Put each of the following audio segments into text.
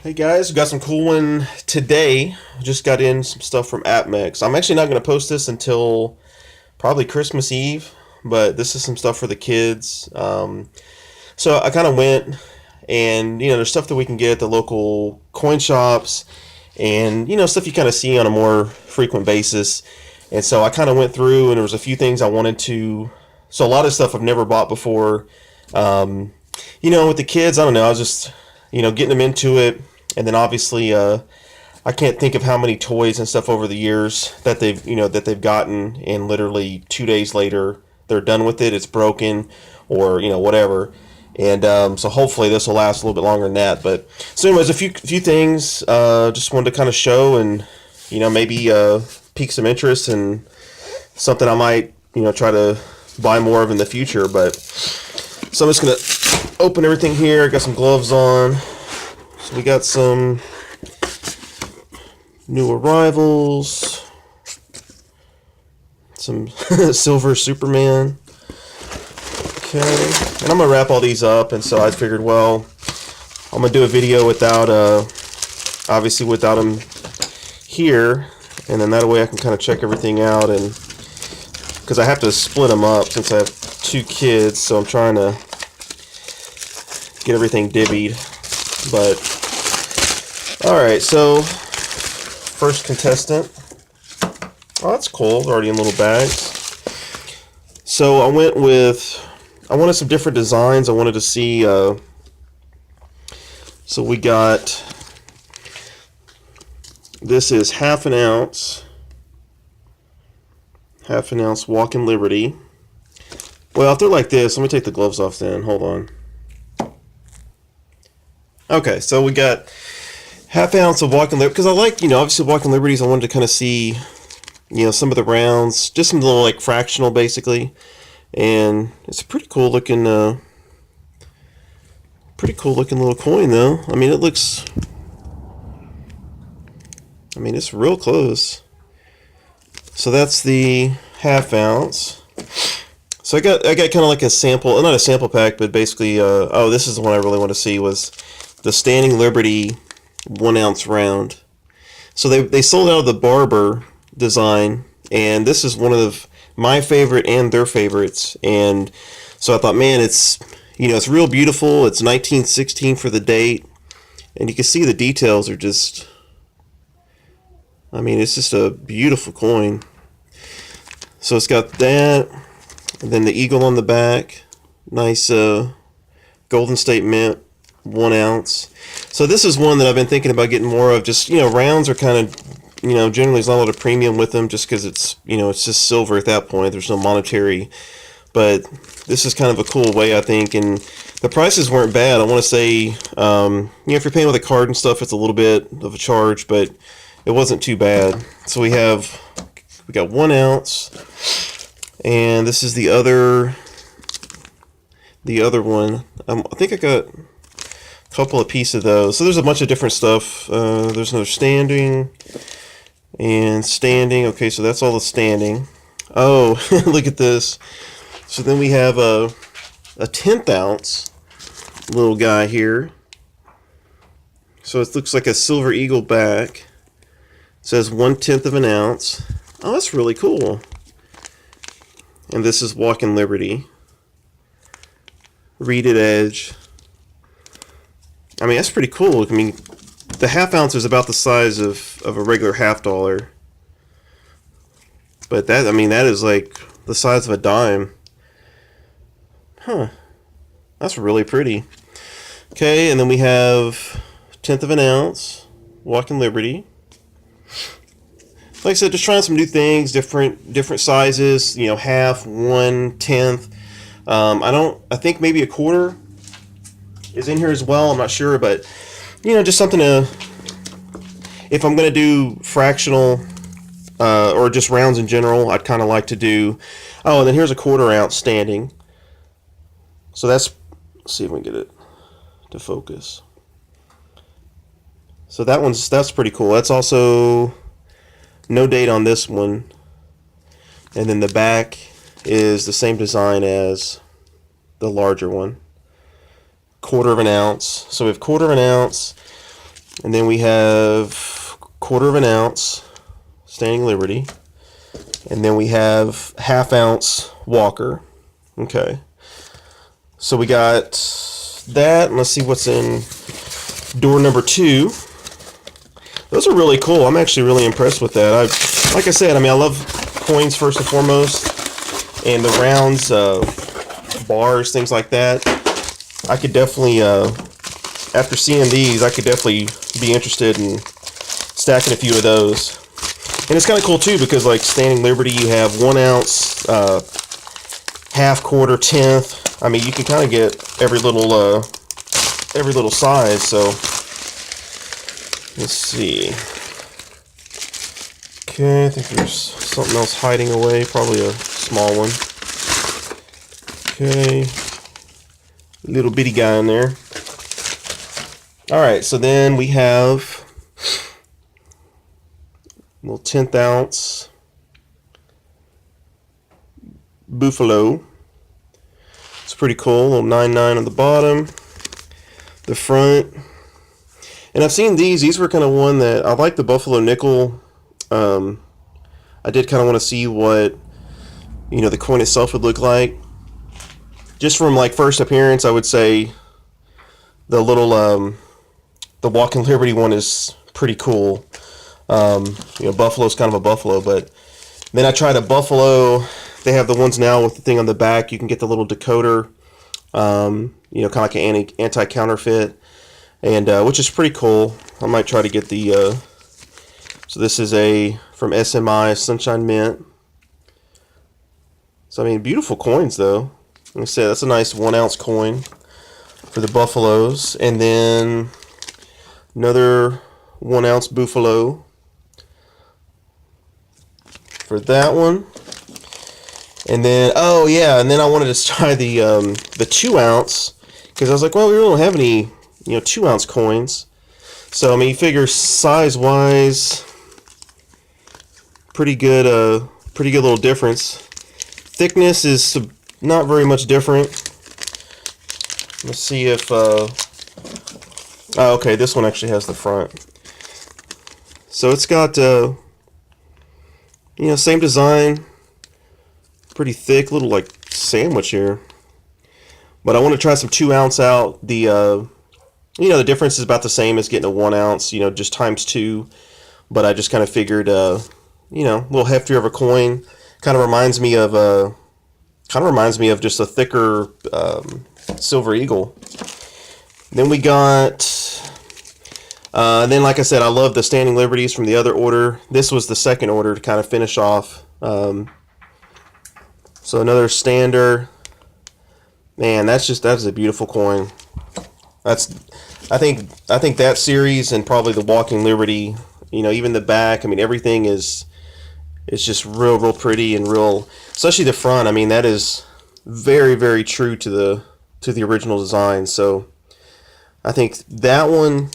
Hey guys, we got some cool one today. Just got in some stuff from Apmex. I'm actually not going to post this until probably Christmas Eve, but this is some stuff for the kids. So I kind of went and, there's stuff that we can get at the local coin shops and, stuff you kind of see on a more frequent basis. And so I kind of went through and there was a few things I wanted to. So a lot of stuff I've never bought before. With the kids, I don't know, I was just, getting them into it. And then obviously, I can't think of how many toys and stuff over the years that they've gotten, and literally 2 days later they're done with it. It's broken, or whatever. And so hopefully this will last a little bit longer than that. But so anyways, a few things. Just wanted to kind of show and maybe pique some interest and something I might try to buy more of in the future. But so I'm just gonna open everything here. I got some gloves on. So we got some new arrivals, some silver Superman. Okay, and I'm gonna wrap all these up, and so I figured, well, I'm gonna do a video without, obviously without them here, and then that way I can kind of check everything out, and because I have to split them up since I have two kids, so I'm trying to get everything divvied. But alright, so first contestant. Oh, that's cool. They're already in little bags. So I wanted some different designs. I wanted to see, so we got, this is half an ounce Walking Liberty. Well, if they're like this, let me take the gloves off then. Hold on. Okay, so we got half ounce of Walking Liberty, because I like, obviously Walking Liberties, I wanted to kind of see, some of the rounds, just some little, like, fractional, basically, and it's a pretty cool looking little coin, though. I mean, it's real close. So that's the half ounce. So I got kind of like a sample, not a sample pack, but basically, this is the one I really want to see, was the Standing Liberty 1 ounce round. So they sold out of the Barber design, and this is one of my favorite and their favorites. And so I thought, man, it's real beautiful. It's 1916 for the date, and you can see the details are just, it's just a beautiful coin. So it's got that, and then the eagle on the back, nice Golden State Mint 1 ounce. So this is one that I've been thinking about getting more of. Just, rounds are kind of, generally there's not a lot of premium with them, just because it's, it's just silver at that point. There's no monetary. But this is kind of a cool way, I think. And the prices weren't bad. I want to say, if you're paying with a card and stuff, it's a little bit of a charge, but it wasn't too bad. So we got 1 ounce, and this is the other one. I think I got couple of pieces of those. So there's a bunch of different stuff. There's another standing and standing. Okay, so that's all the standing. Oh, look at this. So then we have a 1/10 ounce little guy here. So it looks like a silver eagle back. It says 1/10 of an ounce. Oh, that's really cool. And this is Walking Liberty. Reeded edge. That's pretty cool. The half ounce is about the size of a regular $half. But that is like the size of a dime. Huh. That's really pretty. Okay, and then we have 1/10 of an ounce, Walking Liberty. Like I said, just trying some new things, different sizes, half, 1/10. I think maybe a quarter is in here as well. I'm not sure, but just something to, if I'm going to do fractional or just rounds in general, I'd kind of like to do. Oh, and then here's a 1/4 ounce standing. So let's see if we can get it to focus. So that's pretty cool. That's also no date on this one, and then the back is the same design as the larger one. 1/4 ounce. So we have 1/4 ounce, And then we have 1/4 of an ounce Standing Liberty. And then we have 1/2 ounce Walker. Okay. So we got that. And let's see what's in door number 2. Those are really cool. I'm actually really impressed with that. Like I said, I mean, I love coins first and foremost. And the rounds, bars, things like that. I could definitely, after seeing these, I could definitely be interested in stacking a few of those. And it's kind of cool too, because like Standing Liberty, you have 1 ounce, 1/2, 1/4, 1/10. I mean, you can kind of get every little size. So let's see. Okay, I think there's something else hiding away. Probably a small one. Okay, little bitty guy in there. All right, so then we have a little 1/10 ounce Buffalo. It's pretty cool. A little 9.9 on the bottom, the front. And I've seen these. These were kind of one that I like, the Buffalo nickel. I did kind of want to see what, you know, the coin itself would look like. Just from like first appearance, I would say the little the Walking Liberty one is pretty cool. You know, Buffalo's kind of a buffalo, but then I tried a Buffalo. They have the ones now with the thing on the back. You can get the little decoder, you know, kind of like an anti-counterfeit, and which is pretty cool. I might try to get the. So this is a from SMI Sunshine Mint. So I mean, beautiful coins though. Like I said, that's a nice 1 ounce coin for the Buffaloes, and then another 1 ounce Buffalo for that one. And then, oh yeah, and then I wanted to try the 2 ounce, because I was like, well, we really don't have any, you know, 2 ounce coins. So I mean, you figure size wise, pretty good little difference. Thickness is not very much different. Let's see if oh, okay, this one actually has the front. So it's got you know, same design, pretty thick, little like sandwich here. But I want to try some 2 ounce out. The you know, the difference is about the same as getting a 1 ounce, you know, just times 2. But I just kind of figured you know, a little heftier of a coin. Kind of reminds me of just a thicker Silver Eagle. Then we got, then like I said, I love the Standing Liberties from the other order. This was the second order to kind of finish off. So another Stander. Man, that is a beautiful coin. I think that series and probably the Walking Liberty, you know, even the back, I mean, everything is just real pretty, and real, especially the front. I mean, that is very true to the original design. So I think that one,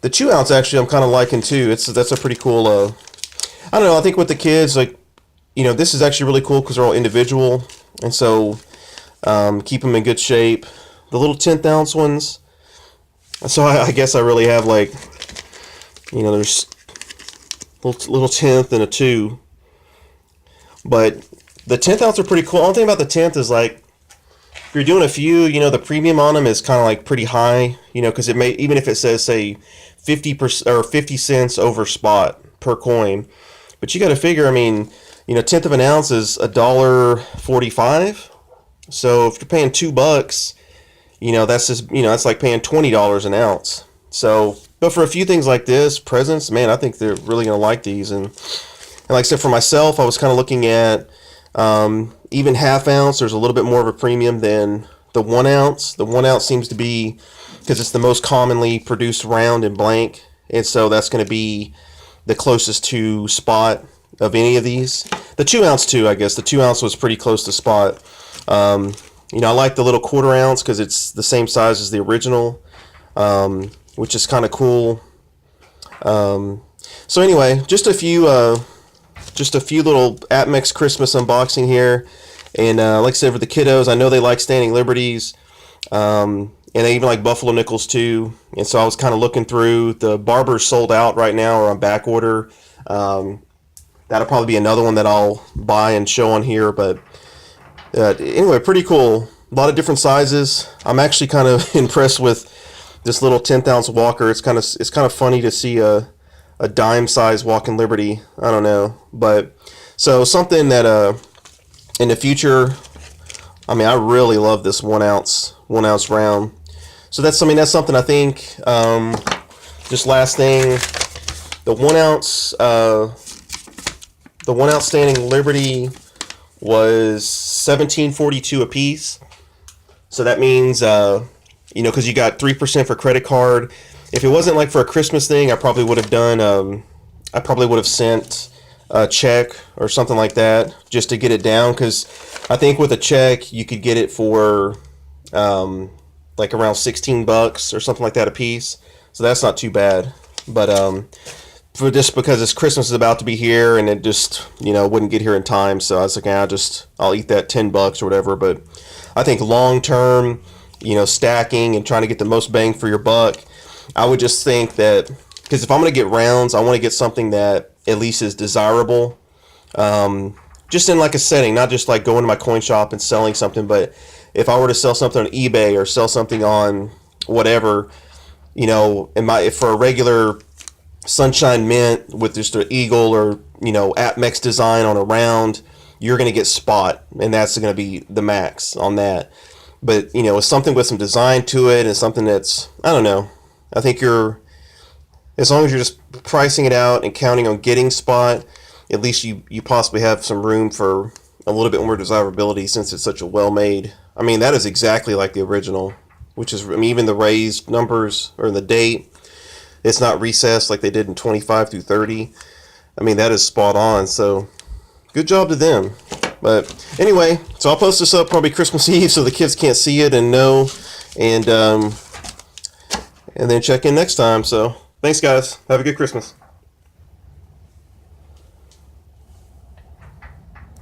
the 2 ounce, actually I'm kind of liking too. That's a pretty cool. I don't know. I think with the kids, like, you know, this is actually really cool because they're all individual, and so keep them in good shape. The little 1/10 ounce ones. So I guess I really have, like, you know, there's little 1/10 and a 2. But the 1/10 ounce are pretty cool. The only thing about the 1/10 is, like, if you're doing a few, you know, the premium on them is kind of like pretty high, you know, because it may, even if it says, say, 50% or 50 cents over spot per coin, but you got to figure, I mean, you know, 1/10 of an ounce is $1.45. So if you're paying $2, you know, that's just, you know, that's like paying $20 an ounce. So, but for a few things like this, presents, man, I think they're really gonna like these. And like I said, for myself, I was kind of looking at even 1/2 ounce. There's a little bit more of a premium than the 1 ounce. The 1 ounce seems to be, because it's the most commonly produced round and blank, and so that's going to be the closest to spot of any of these. The 2 ounce too, I guess. The 2 ounce was pretty close to spot. You know, I like the little 1/4 ounce because it's the same size as the original, which is kind of cool. So anyway, just a few little Apmex Christmas unboxing here. And like I said, for the kiddos, I know they like Standing Liberties. And and they even like buffalo nickels too. And so I was kind of looking through. The Barber's sold out right now or on back order. That'll probably be another one that I'll buy and show on here. But anyway, pretty cool. A lot of different sizes. I'm actually kind of impressed with this little 10th ounce walker. It's kind of funny to see a dime size Walking Liberty. I don't know, but so something that in the future. I mean, I really love this 1 ounce round. So that's something I think. Just last thing, the 1 ounce Standing Liberty was $17.42 a piece. So that means because you got 3% for credit card. If it wasn't like for a Christmas thing, I probably would have done. I probably would have sent a check or something like that just to get it down, because I think with a check you could get it for like around $16 or something like that a piece. So that's not too bad. But for just because it's Christmas is about to be here and it just wouldn't get here in time, so I was like, I'll eat that $10 or whatever. But I think long term, stacking and trying to get the most bang for your buck, I would just think that, because if I'm going to get rounds, I want to get something that at least is desirable. Just in like a setting, not just like going to my coin shop and selling something, but if I were to sell something on eBay or sell something on whatever, for a regular Sunshine Mint with just an eagle or, Apmex design on a round, you're going to get spot, and that's going to be the max on that. But, it's something with some design to it and something that's, I don't know, I think as long as you're just pricing it out and counting on getting spot, at least you possibly have some room for a little bit more desirability, since it's such a well-made. I mean, that is exactly like the original, which is, even the raised numbers or the date, it's not recessed like they did in 25 through 30. I mean, that is spot on. So good job to them. But anyway, so I'll post this up probably Christmas Eve so the kids can't see it and know, and then check in next time. So thanks, guys. Have a good Christmas.